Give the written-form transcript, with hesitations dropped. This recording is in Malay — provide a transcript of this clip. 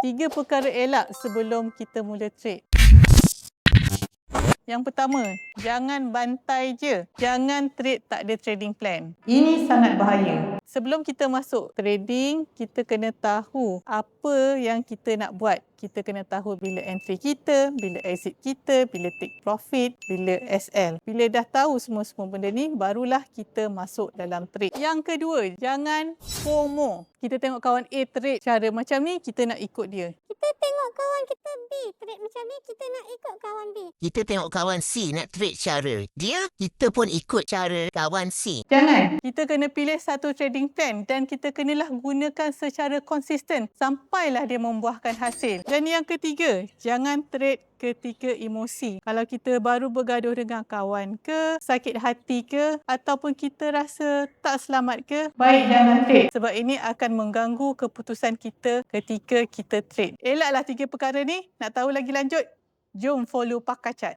3 perkara elak sebelum kita mula trade. Yang pertama, jangan bantai je. Jangan trade tak ada trading plan. Ini sangat bahaya. Sebelum kita masuk trading, kita kena tahu apa yang kita nak buat. Kita kena tahu bila entry kita, bila exit kita, bila take profit, bila SL. Bila dah tahu semua benda ni, barulah kita masuk dalam trade. Yang kedua, jangan FOMO. Kita tengok kawan A trade cara macam ni, kita nak ikut dia. Kita tengok kawan kita B trade macam ni, kita nak ikut kawan B. Kita tengok kawan C nak trade cara dia, kita pun ikut cara kawan C. Jangan. Kita kena pilih satu trading plan dan kita kenalah gunakan secara konsisten sampailah dia membuahkan hasil. Dan yang ketiga, jangan trade ketika emosi. Kalau kita baru bergaduh dengan kawan ke, sakit hati ke, ataupun kita rasa tak selamat ke, baik jangan trade. Sebab ini akan mengganggu keputusan kita ketika kita trade. Elaklah 3 perkara ni. Nak tahu lagi lanjut? Jom follow Pakar Chart.